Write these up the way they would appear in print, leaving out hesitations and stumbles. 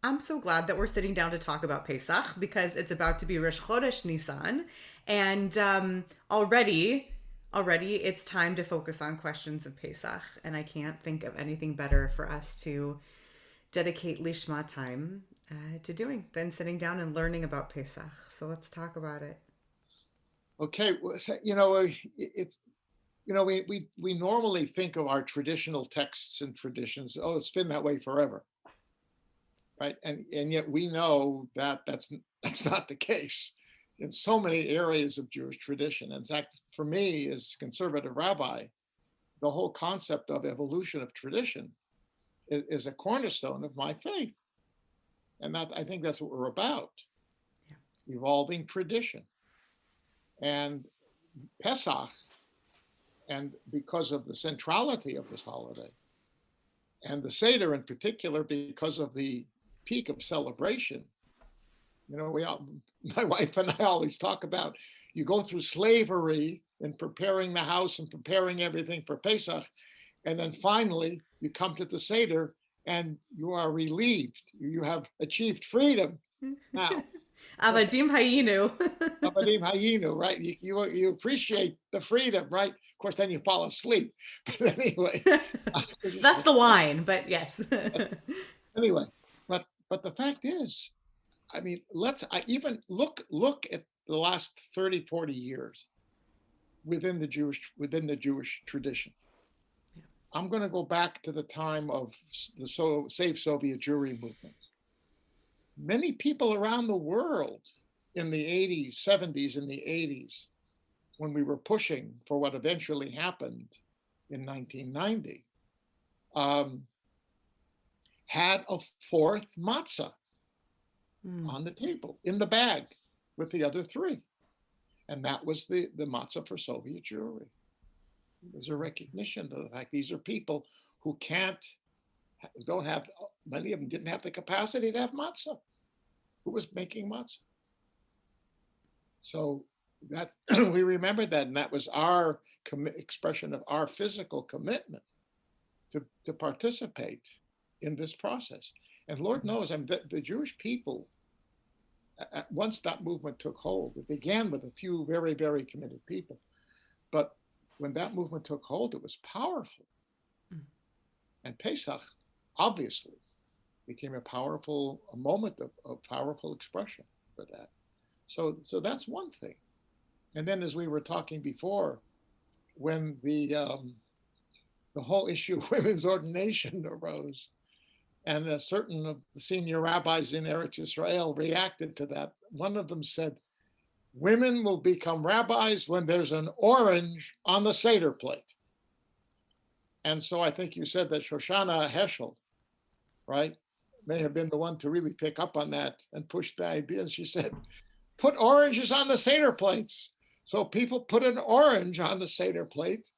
I'm so glad that we're sitting down to talk about Pesach because it's about to be Rosh Chodesh Nisan, and already it's time to focus on questions of Pesach, and I can't think of anything better for us to dedicate Lishma time to doing than sitting down and learning about Pesach. So let's talk about it. Okay, well, it's we normally think of our traditional texts and traditions. Oh, it's been that way forever, right? And yet we know that that's not the case in so many areas of Jewish tradition. In fact, for me, as conservative rabbi, the whole concept of evolution of tradition is a cornerstone of my faith, and that I think that's what we're about: Yeah. evolving tradition. And Pesach, and because of the centrality of this holiday, and the seder in particular, because of the peak of celebration. We all, my wife and I always talk about, you go through slavery in preparing the house and preparing everything for Pesach, and then finally you come to the seder and you are relieved. You have achieved freedom now. Okay. Avadim Hayinu. Abadim Hayinu, right? You appreciate the freedom, right? Of course, then you fall asleep. But anyway, That's the wine, but yes. anyway, but the fact is, I mean, let's I even look at the last 30, 40 years within the Jewish tradition. I'm going to go back to the time of the Save Soviet Jewry movement. Many people around the world in the 80s, 70s, and the 80s, when we were pushing for what eventually happened in 1990, um, had a fourth matzah Mm. on the table in the bag with the other three. And that was the matzah for Soviet Jewry. It was a recognition of the fact these are people who don't have, many of them didn't have the capacity to have matzah. Who was making matzah? So that we remember that, and that was our expression of our physical commitment to participate in this process. And Lord knows, I mean, the Jewish people, once that movement took hold, it began with a few very, very committed people. But when that movement took hold, it was powerful. And Pesach, obviously, became a moment of powerful expression for that. So that's one thing. And then, as we were talking before, when the whole issue of women's ordination arose, and certain of the senior rabbis in Eretz Israel reacted to that. One of them said, "Women will become rabbis when there's an orange on the Seder plate." And so I think you said that Shoshana Heschel, right, may have been the one to really pick up on that and push the idea. She said, "Put oranges on the Seder plates." So people put an orange on the Seder plate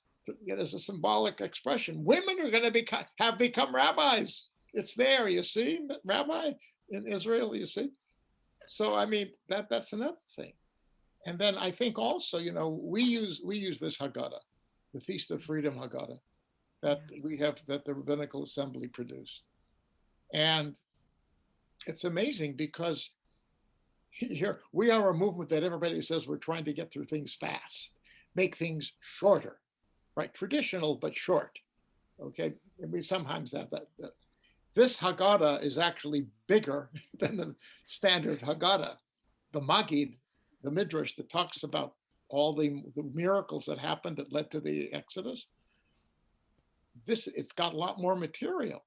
as a symbolic expression. Women are going to have become rabbis. It's there, you see, Rabbi, in Israel, you see. So I mean, that's another thing. And then I think also, we use this Haggadah, the Feast of Freedom Haggadah, that the Rabbinical Assembly produced. And it's amazing because here we are a movement that everybody says we're trying to get through things fast, make things shorter, right? Traditional but short. Okay, and we sometimes have that. This Haggadah is actually bigger than the standard Haggadah. The Magid, the Midrash that talks about all the miracles that happened that led to the Exodus, it's got a lot more material.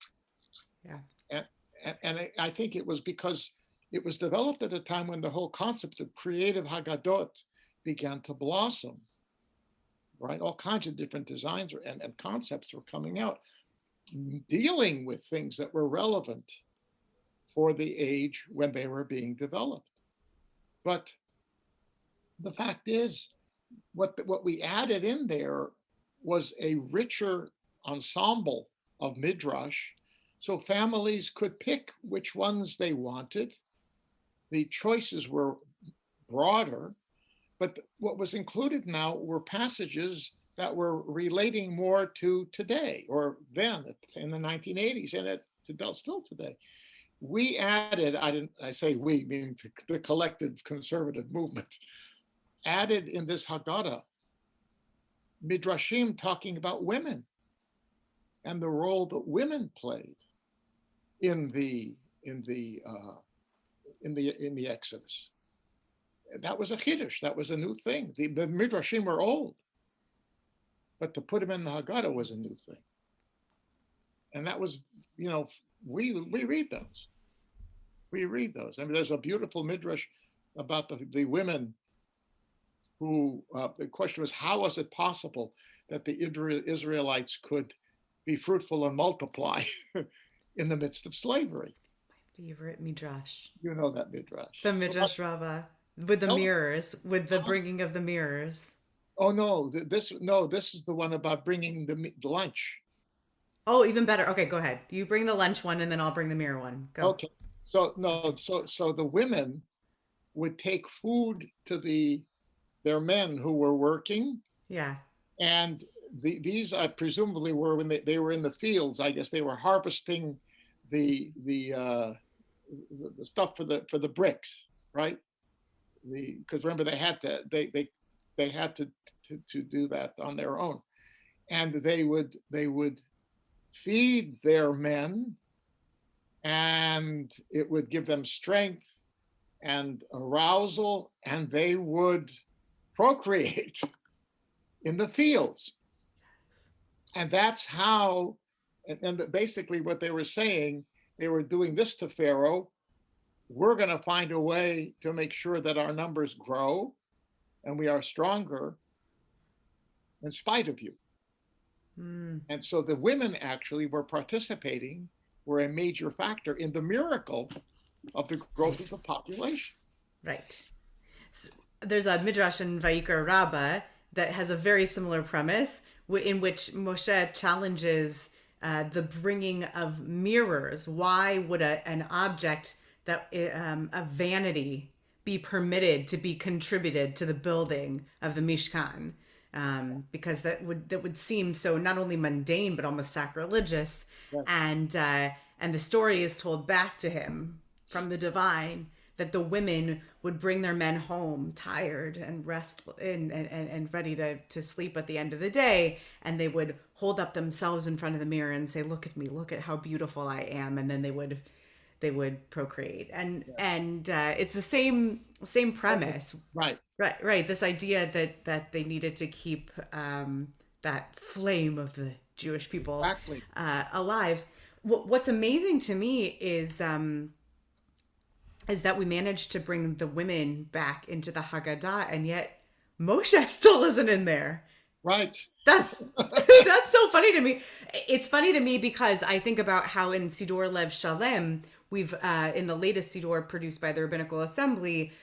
Yeah. And, and I think it was because it was developed at a time when the whole concept of creative Haggadot began to blossom, right? All kinds of different designs and concepts were coming out, dealing with things that were relevant for the age when they were being developed. But the fact is, what we added in there was a richer ensemble of Midrash, so families could pick which ones they wanted. The choices were broader, but what was included now were passages that were relating more to today or then in the 1980s and still today. we added, I say we, meaning the collective conservative movement, added in this Haggadah Midrashim talking about women and the role that women played in the in the in the Exodus. That was a chiddush. That was a new thing. The Midrashim were old, but to put them in the Haggadah was a new thing. And that was, we read those. We read those. I mean, there's a beautiful Midrash about the women who, the question was, how was it possible that the Israelites could be fruitful and multiply in the midst of slavery? Favorite Midrash. You know that Midrash. The Midrash Rabbah with the mirrors, with the bringing of the mirrors. Oh no, this is the one about bringing the lunch. Oh, even better. Okay, go ahead. You bring the lunch one, and then I'll bring the mirror one. Go. Okay. So no, so the women would take food to their men who were working. Yeah. And these presumably were when they were in the fields. I guess they were harvesting the stuff for the bricks, right? Because remember they had to do that on their own, and they would feed their men, and it would give them strength and arousal, and they would procreate in the fields. And that's how, and basically what they were saying, they were doing this to Pharaoh. We're going to find a way to make sure that our numbers grow and we are stronger in spite of you. And so the women actually were participating, were a major factor in the miracle of the growth of the population. Right. So there's a Midrash in Vayikra Rabbah that has a very similar premise in which Moshe challenges the bringing of mirrors. Why would an object that a vanity be permitted to be contributed to the building of the Mishkan? Because that would seem so not only mundane but almost sacrilegious. Yes. And the story is told back to him from the divine that the women would bring their men home tired and and ready to sleep at the end of the day, and they would hold up themselves in front of the mirror and say, "Look at me, look at how beautiful I am," and then they would procreate. And it's the same premise. Right. This idea that they needed to keep that flame of the Jewish people alive. What's amazing to me is that we managed to bring the women back into the Haggadah, and yet Moshe still isn't in there. Right. That's so funny to me. It's funny to me because I think about how in Siddur Lev Shalem, we've in the latest Siddur produced by the Rabbinical Assembly,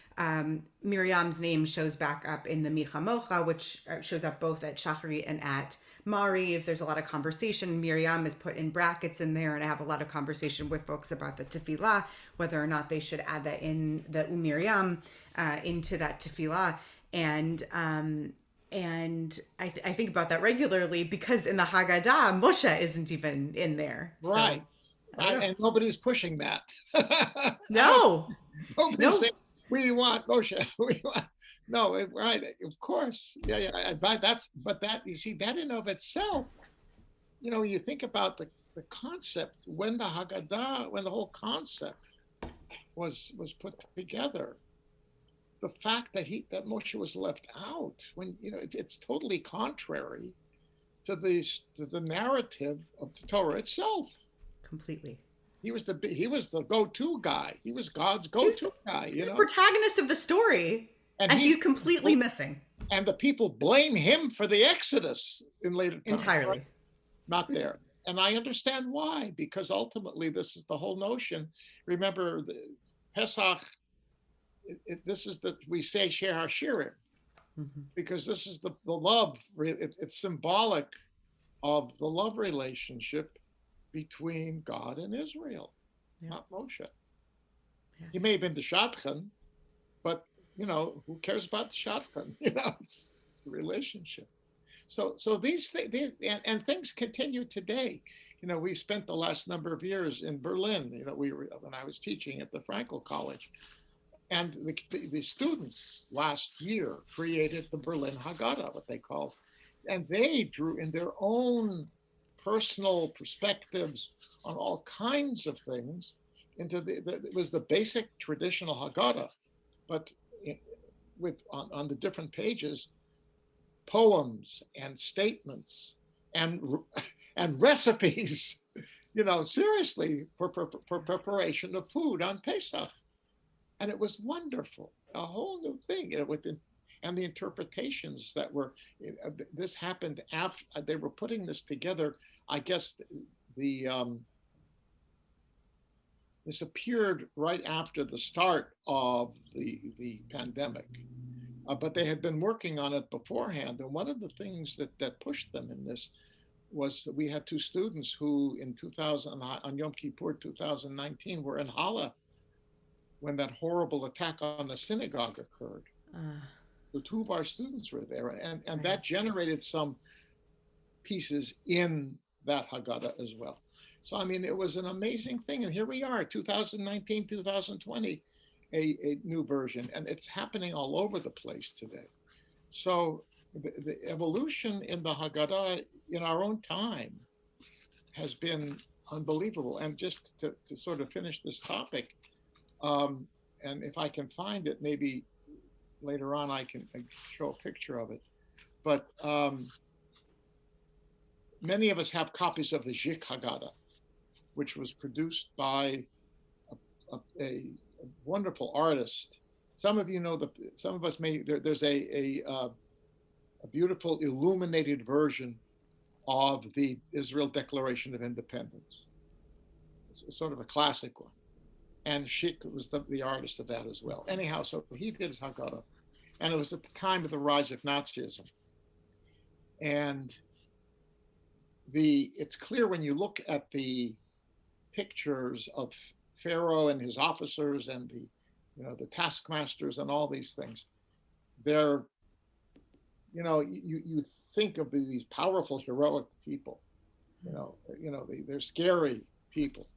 Miriam's name shows back up in the Micha Mocha, which shows up both at Shacharit and at Mariv. There's a lot of conversation. Miriam is put in brackets in there, and I have a lot of conversation with folks about the tefillah, whether or not they should add that in the Miriam into that tefillah. And I think about that regularly because in the Haggadah, Moshe isn't even in there. Right. So, and nobody's pushing that. No. Nobody's saying, we want Moshe. We want. No, right. Of course. Yeah. But that, you see, that in of itself, you think about the concept when the Haggadah, when the whole concept was put together, the fact that Moshe was left out, when it's totally contrary to the narrative of the Torah itself. Completely. He was the go-to guy. He was God's go-to guy. He's the protagonist of the story, and he's completely missing. And the people blame him for the Exodus in later times. Entirely. Right? Not there. And I understand why, because ultimately this is the whole notion. Remember, the Pesach. This is we say Shir HaShirim, because this is the love. It's symbolic of the love relationship between God and Israel, not Moshe. Yeah. He may have been the Shadchan, but who cares about the Shadchan? It's the relationship. So and things continue today. We spent the last number of years in Berlin. We were when I was teaching at the Frankel College, and the students last year created the Berlin Haggadah, what they call, and they drew in their own personal perspectives on all kinds of things into it was the basic traditional Haggadah, but with on the different pages, poems and statements and and recipes, seriously for preparation of food on Pesach, and it was wonderful, a whole new thing, and the interpretations that were. This happened after they were putting this together. I guess the this appeared right after the start of the pandemic, but they had been working on it beforehand. And one of the things that pushed them in this was that we had two students who, in 2000 on Yom Kippur 2019, were in Halle when that horrible attack on the synagogue occurred. So two of our students were there, and nice. That generated some pieces in that Haggadah as well. So, I mean, it was an amazing thing. And here we are, 2019, 2020, a new version. And it's happening all over the place today. So the evolution in the Haggadah in our own time has been unbelievable. And just to sort of finish this topic, and if I can find it, maybe later on I can show a picture of it. But many of us have copies of the Zik Haggadah, which was produced by a wonderful artist. Some of you know some of us may. There's a beautiful illuminated version of the Israel Declaration of Independence. It's sort of a classic one, and Schick was the artist of that as well. Anyhow, so he did his Haggadah, and it was at the time of the rise of Nazism, and it's clear when you look at the pictures of Pharaoh and his officers and the taskmasters and all these things. They're, you think of these powerful, heroic people. They're scary people,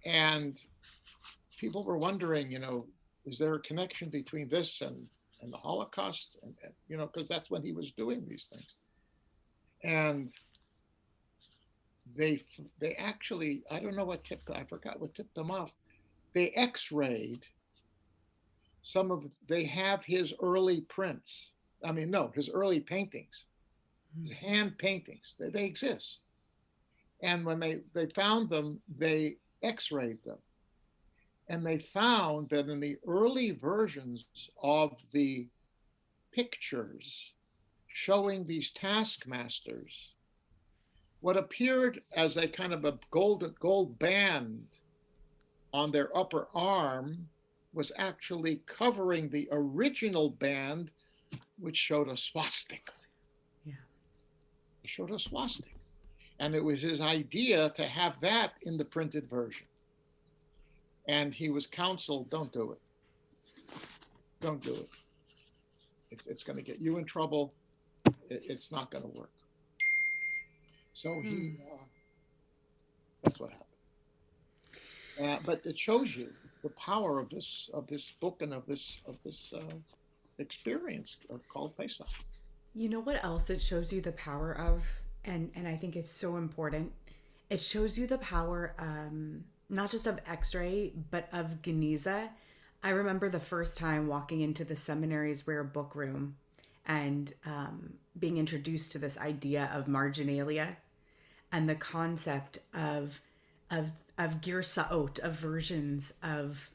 and people were wondering, is there a connection between this and the Holocaust? And because that's when he was doing these things, and they actually, I don't know I forgot what tipped them off. They x-rayed they have his early prints. His early paintings, his hand paintings. They exist. And when they found them, they x-rayed them. And they found that in the early versions of the pictures showing these taskmasters, what appeared as a kind of a gold band on their upper arm was actually covering the original band, which showed a swastika. Yeah. It showed a swastika. And it was his idea to have that in the printed version. And he was counseled, don't do it. Don't do it. It's going to get you in trouble. It's not going to work. So that's what happened. But it shows you the power of this book and of this experience called Pesach. You know what else it shows you the power of, and I think it's so important. It shows you the power, not just of X-ray, but of Geniza. I remember the first time walking into the seminary's rare book room and being introduced to this idea of Marginalia and the concept of girsaot, of versions of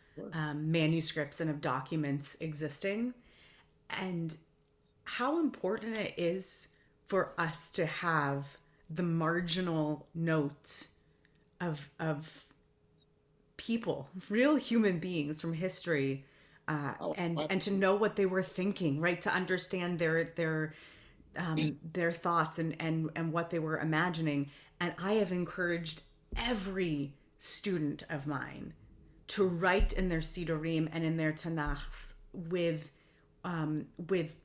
manuscripts and of documents existing, and how important it is for us to have the marginal notes of people, real human beings from history, and to know what they were thinking, right? To understand their thoughts and what they were imagining. And I have encouraged every student of mine to write in their sidurim and in their tanachs with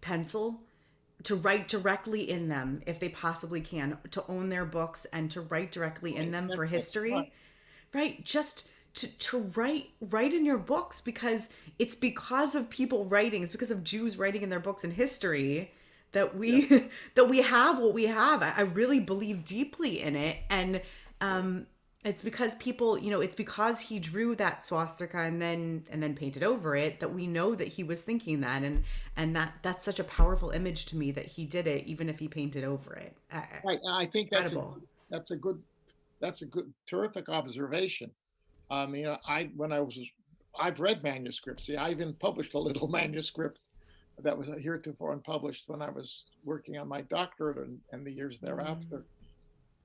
pencil, write directly in them if they possibly can, to own their books and to write directly in them for Right. history, right? Just to write in your books, because it's because of people writing, it's because of Jews writing in their books in history that Yeah. we that we have what we have. I really believe deeply in it. And it's because people, it's because he drew that swastika and then painted over it, that we know that he was thinking that. And that's such a powerful image to me, that he did it even if he painted over it. Right. I think Incredible. that's a good that's a good terrific observation. When I've read manuscripts. See, I even published a little manuscript that was heretofore unpublished when I was working on my doctorate and the years Mm, thereafter.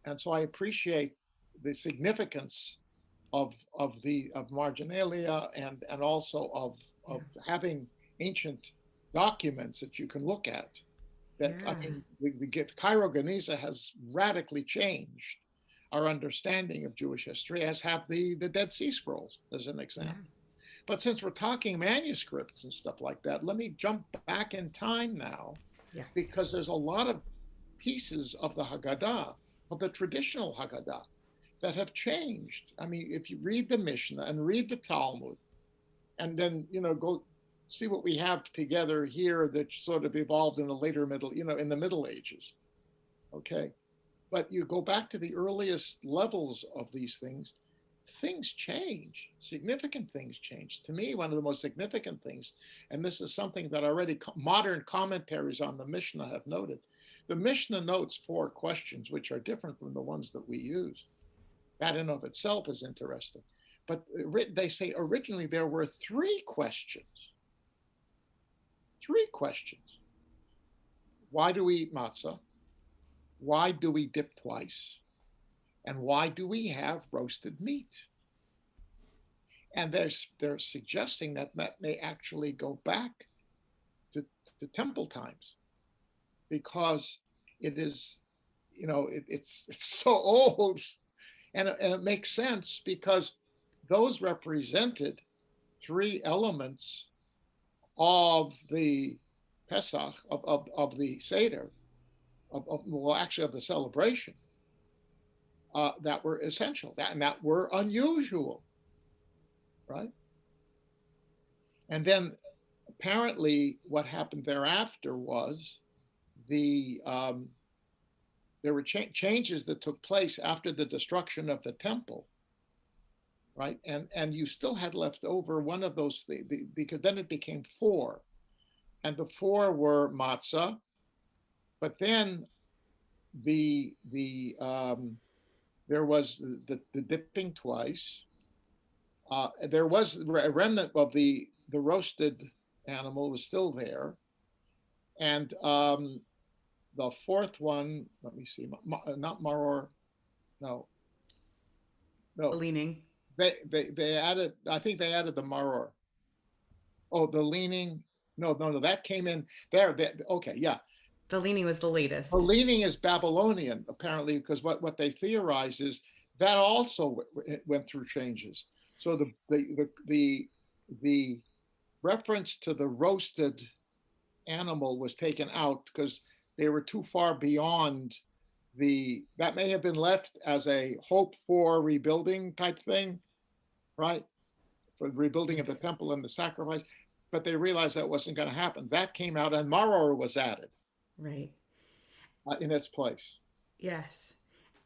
And so I appreciate the significance of Marginalia and also yeah, of having ancient documents that you can look at. That I yeah, mean, the Cairo Geniza has radically changed our understanding of Jewish history, as have the Dead Sea Scrolls, as an yeah, example. But since we're talking manuscripts and stuff like that, let me jump back in time now, yeah, because there's a lot of pieces of the Haggadah, of the traditional Haggadah, that have changed. I mean, if you read the Mishnah and read the Talmud, and then go see what we have together here that sort of evolved in the later middle, in the Middle Ages. Okay, but you go back to the earliest levels of these things change. Significant things change. To me, one of the most significant things, and this is something that already modern commentaries on the Mishnah have noted. The Mishnah notes 4 questions, which are different from the ones that we use. That in of itself is interesting. But they say originally there were 3 questions. 3 questions. Why do we eat matzah? Why do we dip twice? And why do we have roasted meat? And they're suggesting that that may actually go back to, to temple times, because it is, it's so old, and it makes sense because those represented 3 elements of the Pesach, of the seder, well, actually of the celebration, that were essential, and that were unusual, right? And then apparently what happened thereafter was the there were changes that took place after the destruction of the temple, right? And you still had left over one of those things, because then it became 4, and the 4 were matzah, but then there was the dipping twice. There was a remnant of the roasted animal was still there, and the 4th one. Let me see. Not maror. No, the no. leaning. They added. I think they added the maror. Oh, the leaning. No, no, no. That came in there. Okay, yeah. The leaning was the The latest. leaning is Babylonian, apparently, because what they theorize is that also went through changes. So the reference to the roasted animal was taken out because they were too far beyond that may have been left as a hope for rebuilding type thing, right? For the rebuilding of the Yes. temple and the sacrifice. But they realized that wasn't going to happen. That came out, and maror was added Right. in its place. Yes.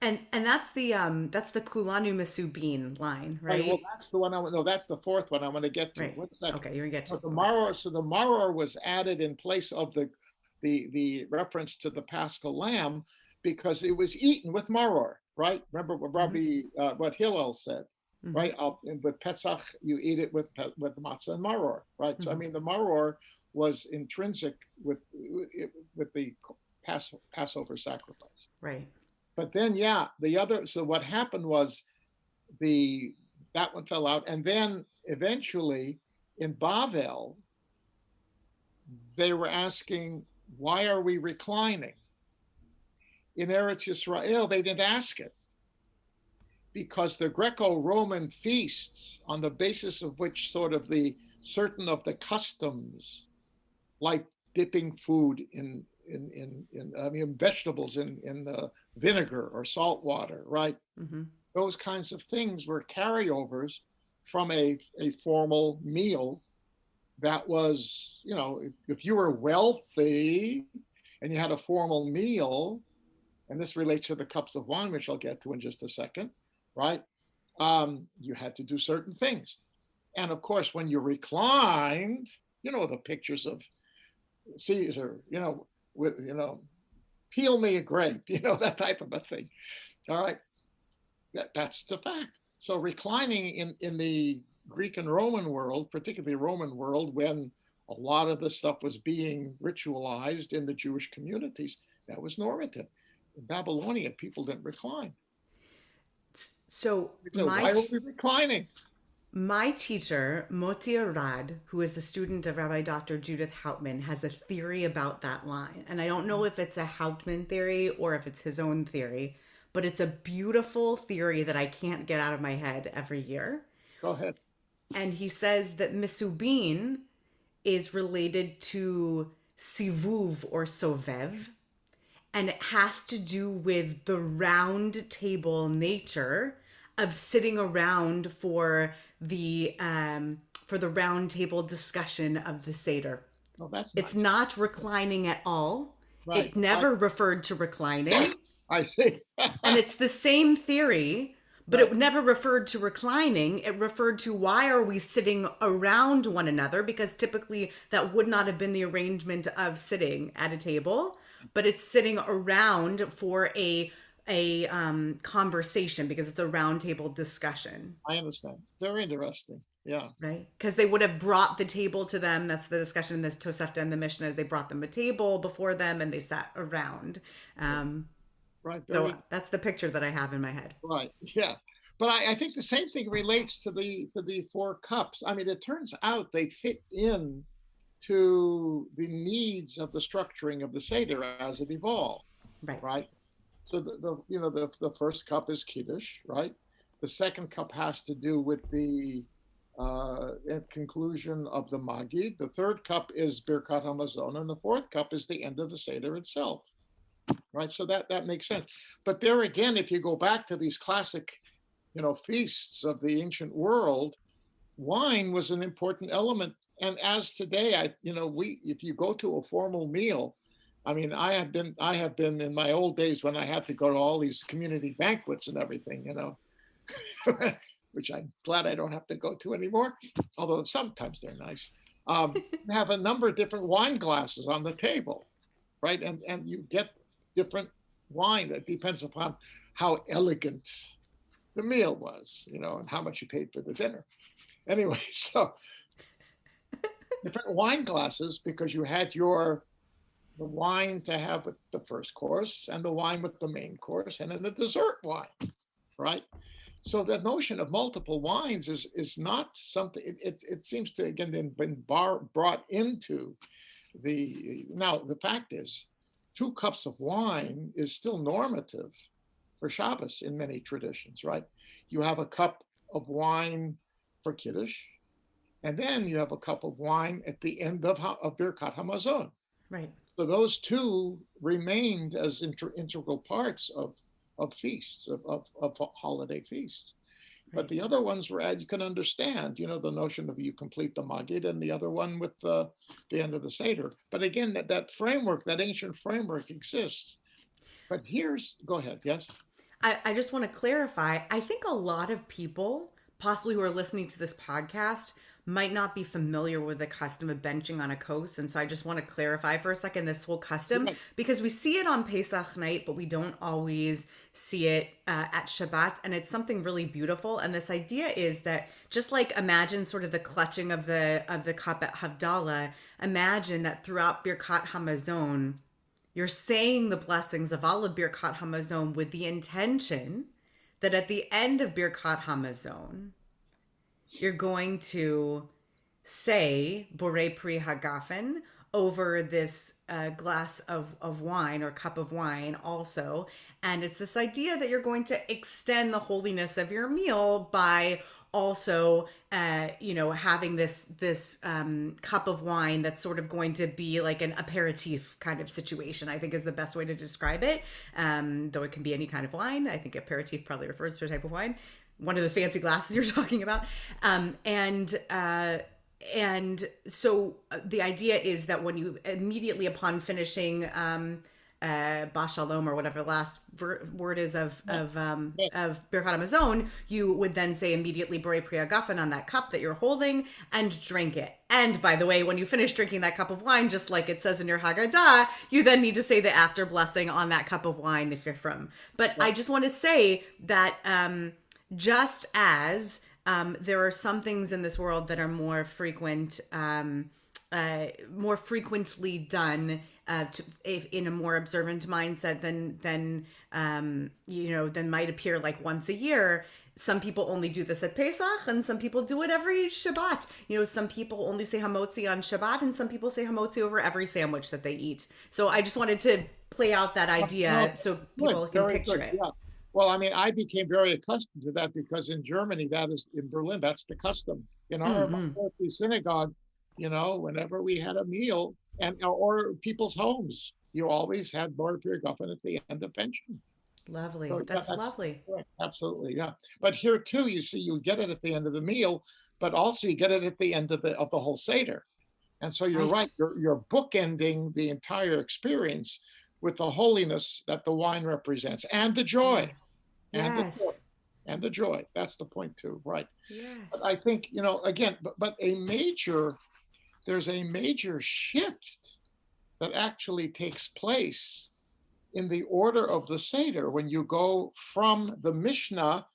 And that's the Kulanu Masubin line, Right. Well, right? that's the one. No, that's the 4th one I want to get to. Right. What is that? Okay, you're gonna get to But the okay. maror. So the maror was added in place of the reference to the Paschal lamb, because it was eaten with maror. Right. Remember what Mm-hmm. what Hillel said. Mm-hmm. Right. With Pesach, you eat it with matzah and maror. Right. So I Mm-hmm. mean, the maror was intrinsic with the Passover sacrifice. Right. But then, yeah, the other. So what happened was the that one fell out, and then eventually in Bavel they were asking, why are we reclining? In Eretz Yisrael they didn't ask it, because the Greco-Roman feasts, on the basis of which sort of the certain of the customs, like dipping food I mean, vegetables in vinegar or salt water, right? Mm-hmm. Those kinds of things were carryovers from a formal meal that was, if you were wealthy and you had a formal meal, and this relates to the cups of wine, which I'll get to in just a second, right? You had to do certain things. And of course, when you reclined, the pictures of Caesar, with, peel me a grape, that type of a thing. All right. That's the fact. So reclining in the Greek and Roman world, particularly Roman world, when a lot of the stuff was being ritualized in the Jewish communities, that was normative. In Babylonia, people didn't recline. So So why were we reclining? my teacher, Moti Arad, who is the student of Rabbi Dr. Judith Hauptman, has a theory about that line. And I don't know if it's a Hauptman theory or if it's his own theory, but it's a beautiful theory that I can't get out of my head every year. Go ahead. And he says that Misubin is related to Sivuv or Sovev, and it has to do with the round table nature of sitting around for the round table discussion of the seder. Oh, that's It's nice. not reclining at all. Right. It never referred to reclining. I see. And it's the same theory, but Right. it never referred to reclining. It referred to why are we sitting around one another? Because typically that would not have been the arrangement of sitting at a table, but it's sitting around for a conversation because it's a round table discussion. I understand. Very interesting. Yeah. Right, because they would have brought the table to them. That's the discussion in this Tosefta and the Mishnah. They brought them a table before them, and they sat around. Um, Right. so Very that's the picture that I have in my head. right. Yeah. But I think the same thing relates to the four cups. I mean, it turns out they fit in to the needs of the structuring of the Seder as it evolved, Right, right? So the first cup is Kiddush, right? The second cup has to do with the conclusion of the Magid. The third cup is Birkat Hamazon, and the fourth cup is the end of the Seder itself, right? So that makes sense. But there again, if you go back to these classic, feasts of the ancient world, wine was an important element. And as today, if you go to a formal meal, I mean, I have been in my old days when I had to go to all these community banquets and everything, which I'm glad I don't have to go to anymore, although sometimes they're nice. Have a number of different wine glasses on the table, right? And you get different wine that depends upon how elegant the meal was, and how much you paid for the dinner. Anyway, so different wine glasses because you had the wine to have with the first course and the wine with the main course and then the dessert wine, right? So the notion of multiple wines is not something. It seems to again been brought into the. Now the fact is, 2 cups of wine is still normative for Shabbos in many traditions, right? You have a cup of wine for Kiddush, and then you have a cup of wine at the end of Birkat Hamazon. right. So those two remained as integral parts of feasts, of holiday feasts. But Right. the other ones were, you can understand, the notion of you complete the Magid and the other one with the end of the Seder. But again, that framework, that ancient framework exists. But go ahead, yes? I just want to clarify. I think a lot of people, possibly who are listening to this podcast, might not be familiar with the custom of benching on a coast. And so I just want to clarify for a second this whole custom Right. because we see it on Pesach night, but we don't always see it at Shabbat. And it's something really beautiful. And this idea is that just like imagine sort of the clutching of the cup at Havdalah, imagine that throughout Birkat Hamazon, you're saying the blessings of all of Birkat Hamazon with the intention that at the end of Birkat Hamazon, you're going to say Borei Pri Hagafen over this glass of wine or cup of wine also. And it's this idea that you're going to extend the holiness of your meal by also, having this cup of wine that's sort of going to be like an aperitif kind of situation, I think is the best way to describe it. Though it can be any kind of wine. I think aperitif probably refers to a type of wine. One of those fancy glasses you're talking about. And so the idea is that when you immediately upon finishing Ba Shalom, or whatever the last word is of Birkat Hamazon, you would then say immediately Borei Pri Hagafen on that cup that you're holding and drink it. And by the way, when you finish drinking that cup of wine, just like it says in your Haggadah, you then need to say the after blessing on that cup of wine if you're from. But I just want to say that just as there are some things in this world that are more frequently done in a more observant mindset than might appear like once a year. Some people only do this at Pesach, and some people do it every Shabbat. Some people only say hamotzi on Shabbat, and some people say hamotzi over every sandwich that they eat. So I just wanted to play out that idea so people can picture it. Yeah. Well, I mean, I became very accustomed to that because in Germany, in Berlin, that's the custom. In our synagogue, whenever we had a meal or people's homes, you always had Borei Pri Hagafen at the end of pension. Lovely. So, that's lovely. Right. Absolutely, yeah. But here too, you see, you get it at the end of the meal, but also you get it at the end of the whole seder. And so you're right. You're bookending the entire experience with the holiness that the wine represents and the joy. And the joy. That's the point too, right? Yes. But I think, again, but there's a major shift that actually takes place in the order of the Seder when you go from the Mishnah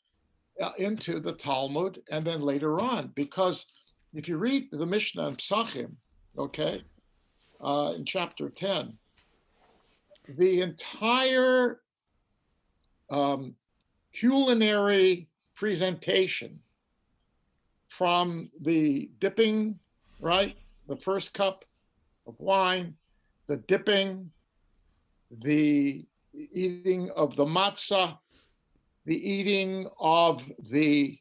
into the Talmud and then later on. Because if you read the Mishnah in Pesachim, okay, in chapter 10, the entire culinary presentation from the dipping, right? The first cup of wine, the dipping, the eating of the matzah, the eating of the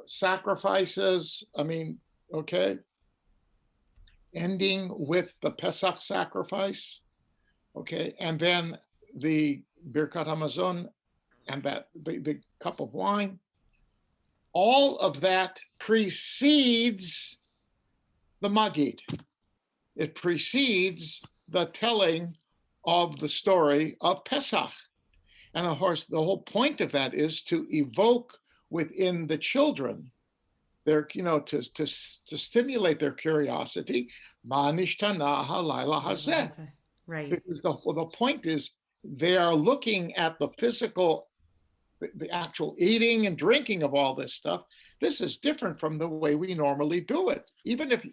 sacrifices, ending with the Pesach sacrifice, okay, and then the Birkat Hamazon and that the cup of wine, all of that precedes the Magid. It precedes the telling of the story of Pesach. And of course, the whole point of that is to evoke within the children their, to stimulate their curiosity. Ma nishtana halayla hazeh. Right. Because the point is they are looking at the physical, the actual eating and drinking of all this stuff. This is different from the way we normally do it.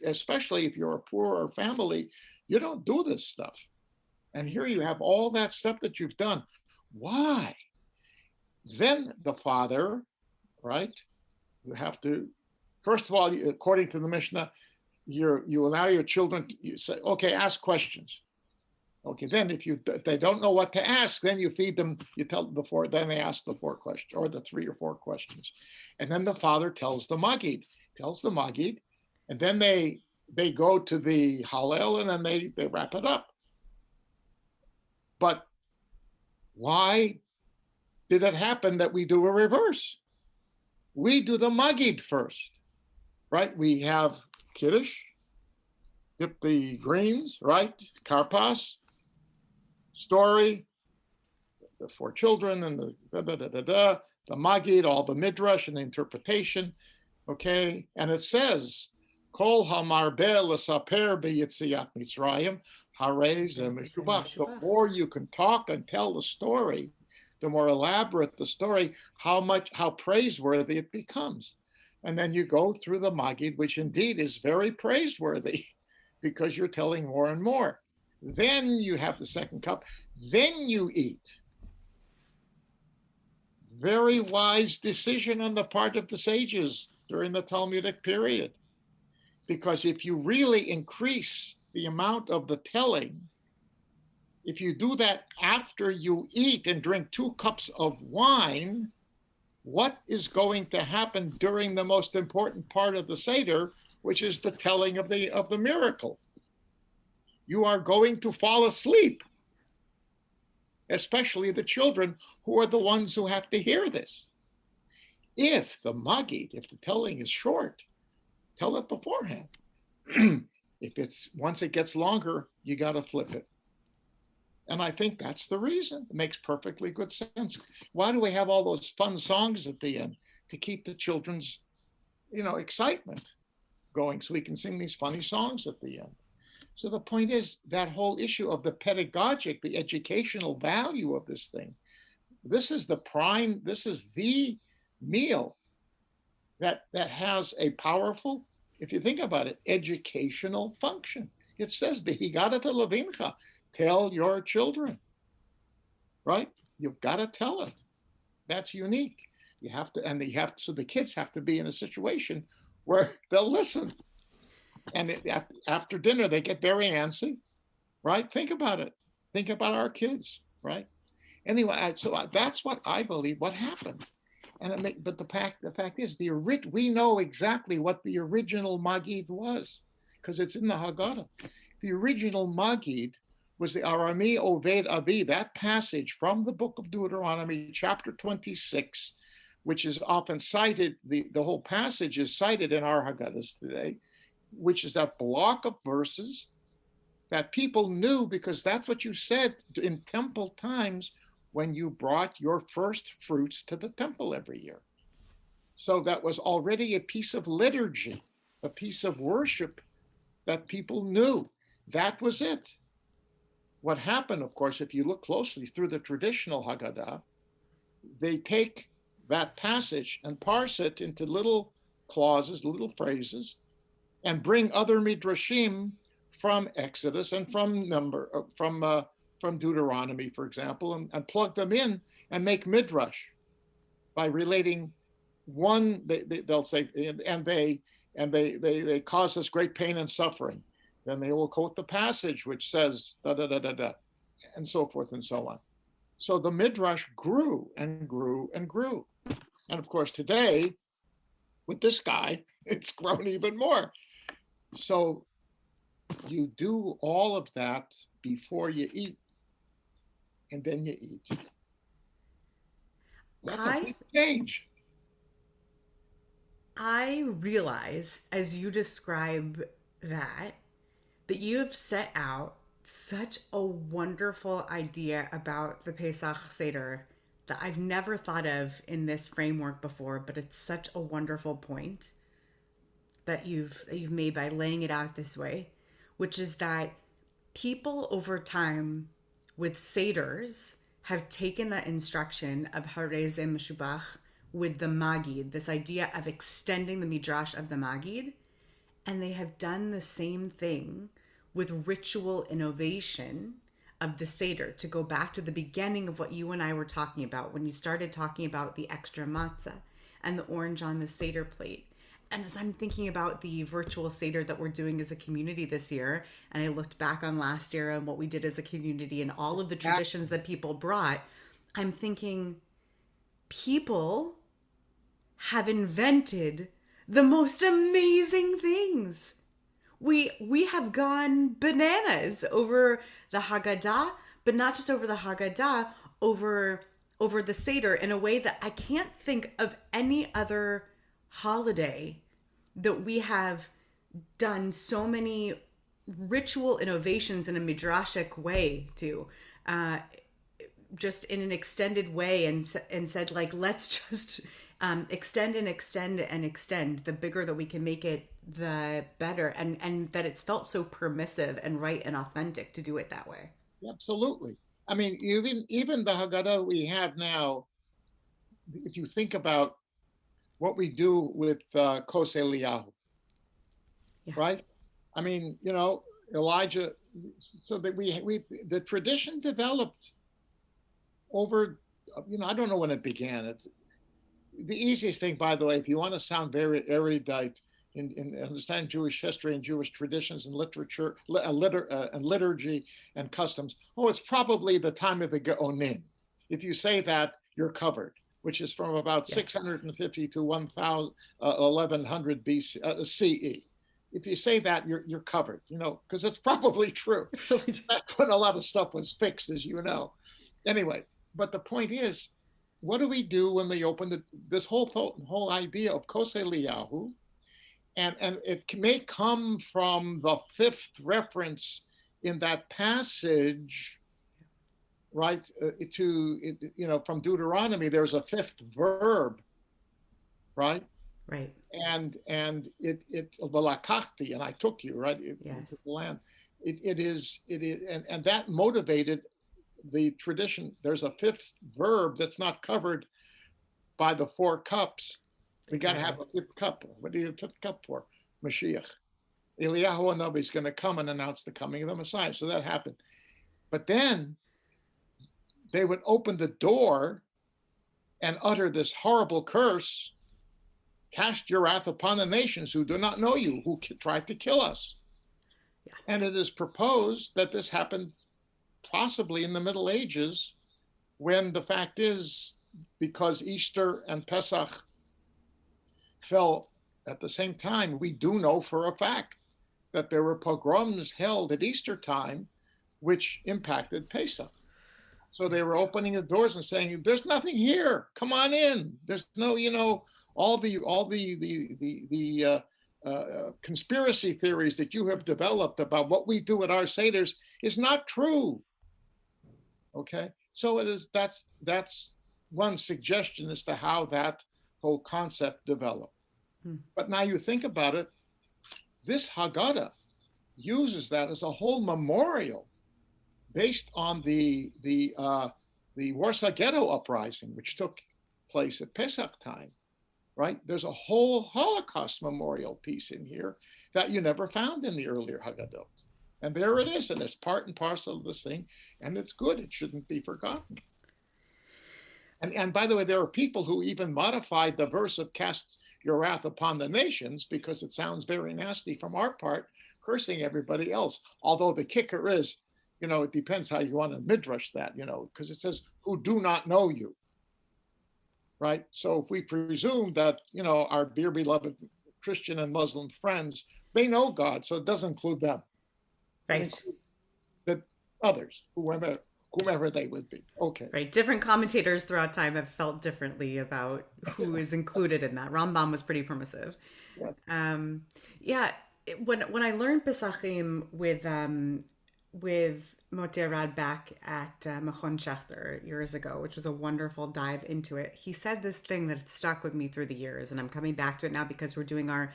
Especially if you're a poorer family, you don't do this stuff. And here you have all that stuff that you've done. Why? Then the father, right? You have to, first of all, according to the Mishnah, you allow your children you say, okay, ask questions. Okay, then if they don't know what to ask, then you feed them, you tell them then they ask the 4 questions or the 3 or 4 questions. And then the father tells the Magid, and then they go to the Hallel and then they wrap it up. But why did it happen that we do a reverse? We do the Magid first, right? We have Kiddush, dip the greens, right? Karpas, story, the 4 children, and the Magid, all the Midrash and the interpretation, okay? And it says, Kol hamarbeh l'saper b'yitziat Mitzrayim, harei ze meshubach. The more you can talk and tell the story, the more elaborate the story, how praiseworthy it becomes. And then you go through the Magid, which indeed is very praiseworthy because you're telling more and more. Then you have the second cup. Then you eat. Very wise decision on the part of the sages during the Talmudic period. Because if you really increase the amount of the telling, if you do that after you eat and drink 2 cups of wine, what is going to happen during the most important part of the seder, which is the telling of the miracle. You are going to fall asleep, especially the children who are the ones who have to hear this. If the telling is short, tell it beforehand. Once it gets longer, you got to flip it. And I think that's the reason. It makes perfectly good sense. Why do we have all those fun songs at the end? To keep the children's, excitement going, so we can sing these funny songs at the end. So the point is, that whole issue of the pedagogic, the educational value of this thing, this is the meal that has a powerful, if you think about it, educational function. It says, "Haggadah levincha," tell your children, right? You've got to tell it. That's unique. So the kids have to be in a situation where they'll listen. And after dinner, they get very antsy, right? Think about it. Think about our kids, right? Anyway, so that's what I believe what happened. But the fact is, we know exactly what the original Magid was, because it's in the Haggadah. The original Magid was the Arami Oved Avi, that passage from the book of Deuteronomy, chapter 26, which is often cited. The whole passage is cited in our Haggadahs today, which is that block of verses that people knew, because that's what you said in temple times when you brought your first fruits to the temple every year. So that was already a piece of liturgy, a piece of worship that people knew. That was it. What happened, of course, if you look closely through the traditional Haggadah, they take that passage and parse it into little clauses, little phrases, and bring other midrashim from Exodus and from Deuteronomy, for example, and plug them in and make midrash by relating one. They'll say, and they cause us great pain and suffering. Then they will quote the passage which says da da da da da, and so forth and so on. So the midrash grew and grew and grew, and of course today, with this guy, it's grown even more. So you do all of that before you eat, and then you eat. That's a big change. I realize, as you describe that you have set out such a wonderful idea about the Pesach Seder that I've never thought of in this framework before, but it's such a wonderful point that you've made by laying it out this way, which is that people over time with seders have taken that instruction of Harez Meshubach with the Magid, this idea of extending the Midrash of the Magid, and they have done the same thing with ritual innovation of the Seder, to go back to the beginning of what you and I were talking about when you started talking about the extra matzah and the orange on the Seder plate. And as I'm thinking about the virtual Seder that we're doing as a community this year, and I looked back on last year and what we did as a community and all of the traditions that people brought, I'm thinking people have invented the most amazing things. We have gone bananas over the Haggadah, but not just over the Haggadah, over the Seder in a way that I can't think of any other holiday that we have done so many ritual innovations in a midrashic way to, just in an extended way, and said, like, let's just extend and extend and extend. The bigger that we can make it, the better, and that it's felt so permissive and right and authentic to do it that way. Absolutely. I mean, even the Haggadah we have now, if you think about what we do with Kos Eliyahu, Yeah. right? I mean, Elijah. So that the tradition developed over, I don't know when it began. It's the easiest thing, by the way, if you want to sound very erudite in understand Jewish history and Jewish traditions and literature, and liturgy and customs. Oh, it's probably the time of the Geonim. If you say that, you're covered. which is from about Yes. 650 to 1100 BC, CE. If you say that, you're covered, because it's probably true. Really. Back when a lot of stuff was fixed, as you know. Anyway, but the point is, what do we do when we open this whole idea of Kos Eliyahu? And it may come from the fifth reference in that passage, right? From Deuteronomy, there's a fifth verb, right? Right. And it velakachti, and I took you, right? Yes. The land. It is, and that motivated the tradition. There's a fifth verb that's not covered by the four cups. We got to have a fifth cup. What do you fifth cup for? Mashiach. Eliyahu Hanavi is going to come and announce the coming of the Messiah. So that happened. But then they would open the door and utter this horrible curse. Cast your wrath upon the nations who do not know you, who tried to kill us. Yeah. And it is proposed that this happened possibly in the Middle Ages, when the fact is, because Easter and Pesach fell at the same time, we do know for a fact that there were pogroms held at Easter time, which impacted Pesach. So they were opening the doors and saying, "There's nothing here. Come on in. There's no, all the conspiracy theories that you have developed about what we do at our seders is not true." Okay, so it is. That's one suggestion as to how that whole concept developed. But now you think about it, this Haggadah uses that as a whole memorial based on the Warsaw Ghetto uprising, which took place at Pesach time, right? There's a whole Holocaust memorial piece in here that you never found in the earlier Haggadot. And there it is, and it's part and parcel of this thing, and it's good. It shouldn't be forgotten. And by the way, there are people who even modified the verse of "cast your wrath upon the nations" because it sounds very nasty from our part, cursing everybody else. Although the kicker is, it depends how you want to midrash that, because it says, "who do not know you," right? So if we presume that, our dear beloved Christian and Muslim friends, they know God, so it does include them. Right. The others, whomever they would be. Okay. Right. Different commentators throughout time have felt differently about who is included in that. Rambam was pretty permissive. Yes. When I learned Pesachim with Moterad back at Machon Shachter years ago, which was a wonderful dive into it, he said this thing that stuck with me through the years, and I'm coming back to it now because we're doing our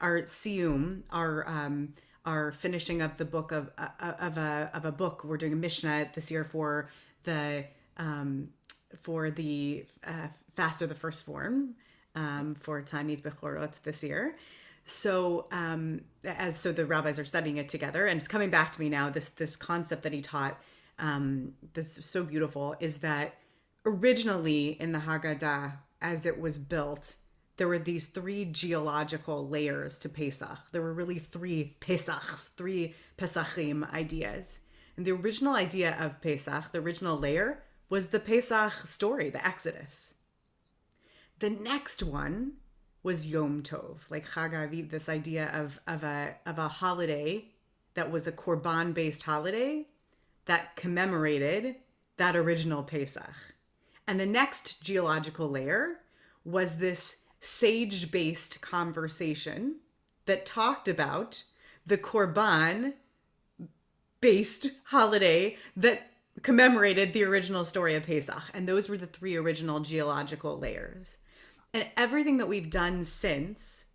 siyum, our finishing of the book of a book. We're doing a Mishnah this year for the fast of the firstborn for Tanit Bechorot this year. So the rabbis are studying it together, and it's coming back to me now. This concept that he taught, that's so beautiful, is that originally in the Haggadah, as it was built, there were these three geological layers to Pesach. There were really three Pesachs, three Pesachim ideas. And the original idea of Pesach, the original layer, was the Pesach story, the Exodus. The next one was Yom Tov, like Chag Aviv, this idea of a holiday that was a Korban-based holiday that commemorated that original Pesach. And the next geological layer was this sage-based conversation that talked about the Korban-based holiday that commemorated the original story of Pesach. And those were the three original geological layers. And everything that we've done since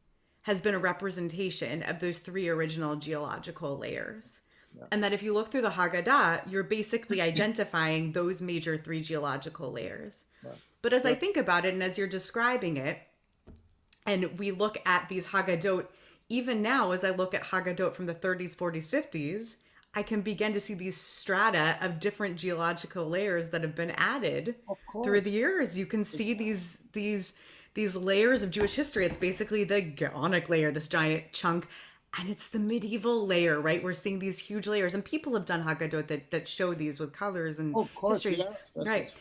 has been a representation of those three original geological layers. Yeah. And that if you look through the Haggadah, you're basically identifying those major three geological layers. Yeah. But as I think about it, and as you're describing it, and we look at these Haggadot, even now, as I look at Haggadot from the 30s, 40s, 50s, I can begin to see these strata of different geological layers that have been added through the years. You can see these layers of Jewish history. It's basically the Gaonic layer, this giant chunk, and it's the medieval layer, right? We're seeing these huge layers, and people have done Haggadot that show these with colors and histories, right?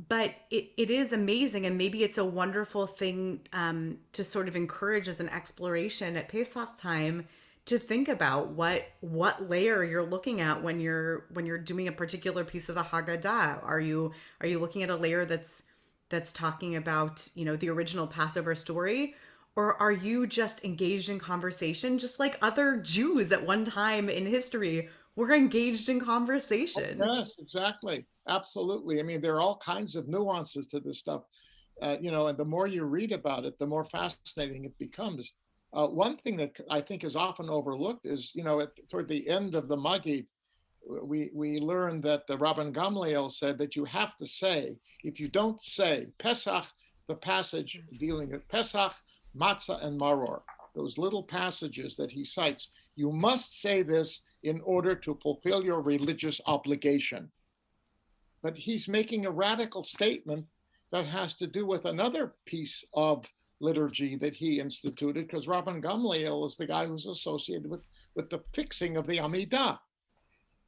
but it is amazing, and maybe it's a wonderful thing to sort of encourage as an exploration at Pesach time to think about what layer you're looking at when you're doing a particular piece of the Haggadah. Are you looking at a layer that's talking about, you know, the original Passover story? Or are you just engaged in conversation, just like other Jews at one time in history were engaged in conversation? Yes, exactly. Absolutely. I mean, there are all kinds of nuances to this stuff, and the more you read about it, the more fascinating it becomes. One thing that I think is often overlooked is, toward the end of the Magid, we learned that the Rabban Gamliel said that you have to say, if you don't say Pesach, the passage dealing with Pesach, Matzah, and Maror, those little passages that he cites, you must say this in order to fulfill your religious obligation. But he's making a radical statement that has to do with another piece of liturgy that he instituted, because Rabban Gamliel is the guy who's associated with the fixing of the Amidah.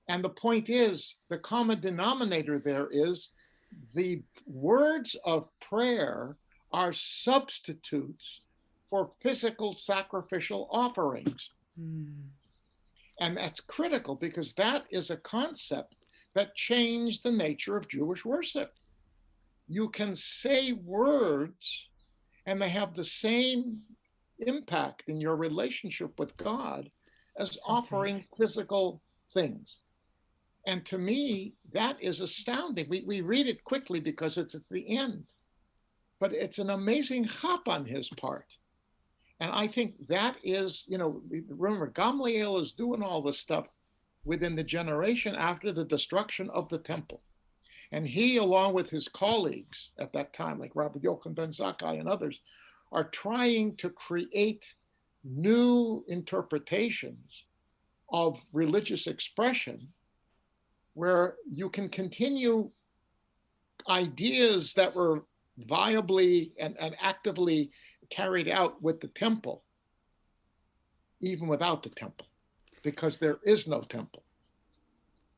And the point is, the common denominator there is the words of prayer are substitutes for physical sacrificial offerings. And that's critical because that is a concept that changed the nature of Jewish worship. You can say words and they have the same impact in your relationship with God as That's right. offering physical things. And to me, that is astounding. We read it quickly because it's at the end, but it's an amazing chop on his part. And I think that is, remember, Gamliel is doing all this stuff within the generation after the destruction of the temple. And he, along with his colleagues at that time, like Rabbi Yochanan ben Zakkai and others, are trying to create new interpretations of religious expression where you can continue ideas that were viably and actively carried out with the temple, even without the temple, because there is no temple.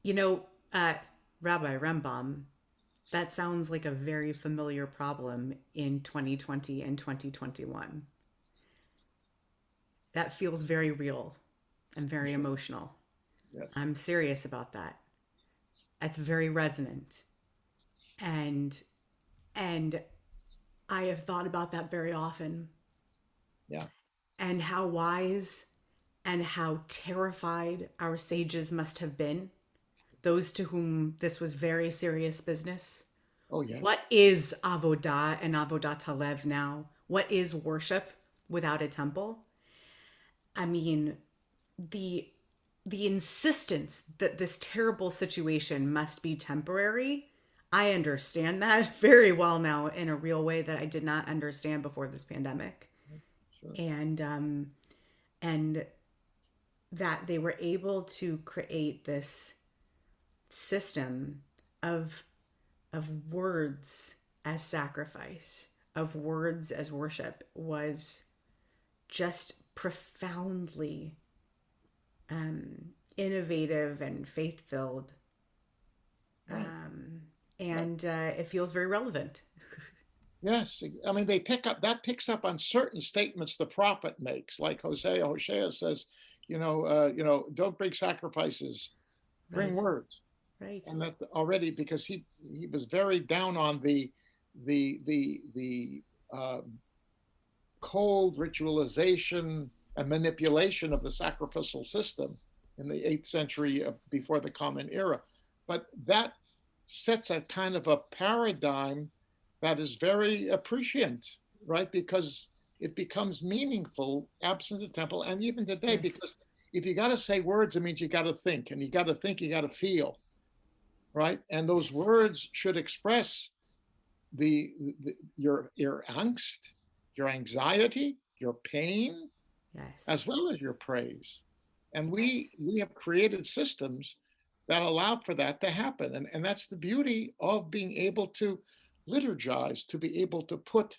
You know, Rabbi Rembaum, that sounds like a very familiar problem in 2020 and 2021. That feels very real and very emotional. Yes. I'm serious about that. That's very resonant. And and I have thought about that very often, Yeah. and how wise and how terrified our sages must have been, those to whom this was very serious business. Oh, yes. What is avodah and avodat halev now? What is worship without a temple? I mean, the the insistence that this terrible situation must be temporary, I understand that very well now in a real way that I did not understand before this pandemic. Sure. And that they were able to create this system of words as sacrifice, of words as worship, was just profoundly innovative and faith filled. Right. Right. And it feels very relevant. Yes. I mean, picks up on certain statements the prophet makes, like Hosea says, don't bring sacrifices, bring Right. words. Right. And that already, because he was very down on the cold ritualization and manipulation of the sacrificial system in the 8th century before the Common Era. But that sets a kind of a paradigm that is very appreciant, right? Because it becomes meaningful absent the temple, and even today, Yes. because if you got to say words, it means you got to think, and you got to think, you got to feel, right? And those Yes. words should express your angst, your anxiety, your pain, Yes. as well as your praise. And Yes. we have created systems that allow for that to happen. And that's the beauty of being able to liturgize, to be able to put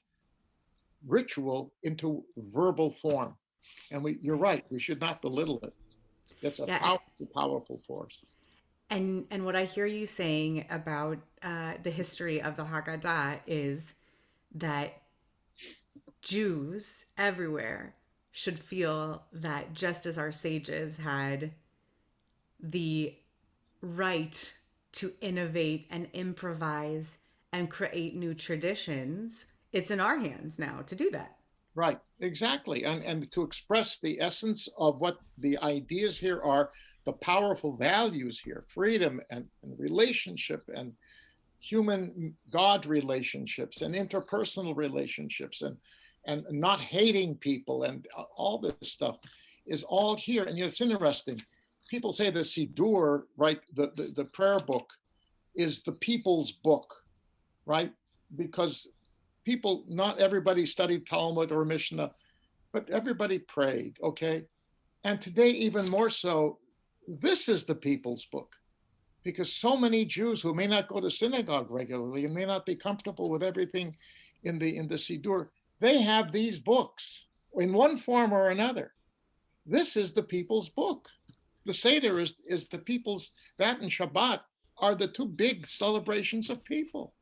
ritual into verbal form. And you're Right. right, we should not belittle it. It's a Yeah. powerful, powerful force. And what I hear you saying about the history of the Haggadah is that Jews everywhere should feel that just as our sages had the right to innovate and improvise and create new traditions, it's in our hands now to do that. Right, exactly. And to express the essence of what the ideas here are, the powerful values here, freedom and relationship and human God relationships and interpersonal relationships and not hating people and all this stuff is all here. And it's interesting. People say the Siddur, right, the prayer book is the people's book, right? Because people, not everybody studied Talmud or Mishnah, but everybody prayed, okay? And today, even more so, this is the people's book because so many Jews who may not go to synagogue regularly and may not be comfortable with everything in the Siddur, they have these books in one form or another. This is the people's book. The Seder is the people's, that and Shabbat are the two big celebrations of people.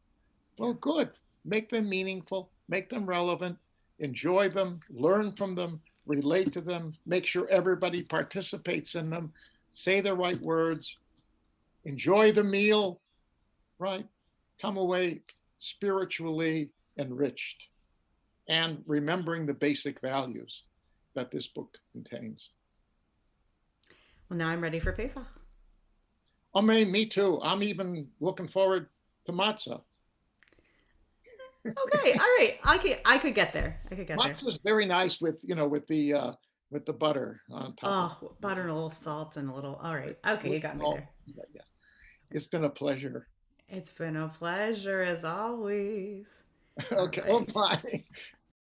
Well, good. Make them meaningful, make them relevant, enjoy them, learn from them, relate to them, make sure everybody participates in them, say the right words, enjoy the meal, right? Come away spiritually enriched and remembering the basic values that this book contains. Well, now I'm ready for Pesach. Oh, man, me too. I'm even looking forward to matzah. Okay, all right. I could get there. I could get there. Matzah is very nice with the butter on top of Oh, butter and a little salt and a little. All right. Okay, it. you got me Oh, there. yes. It's been a pleasure. It's been a pleasure as always. All Okay. Oh, right. my.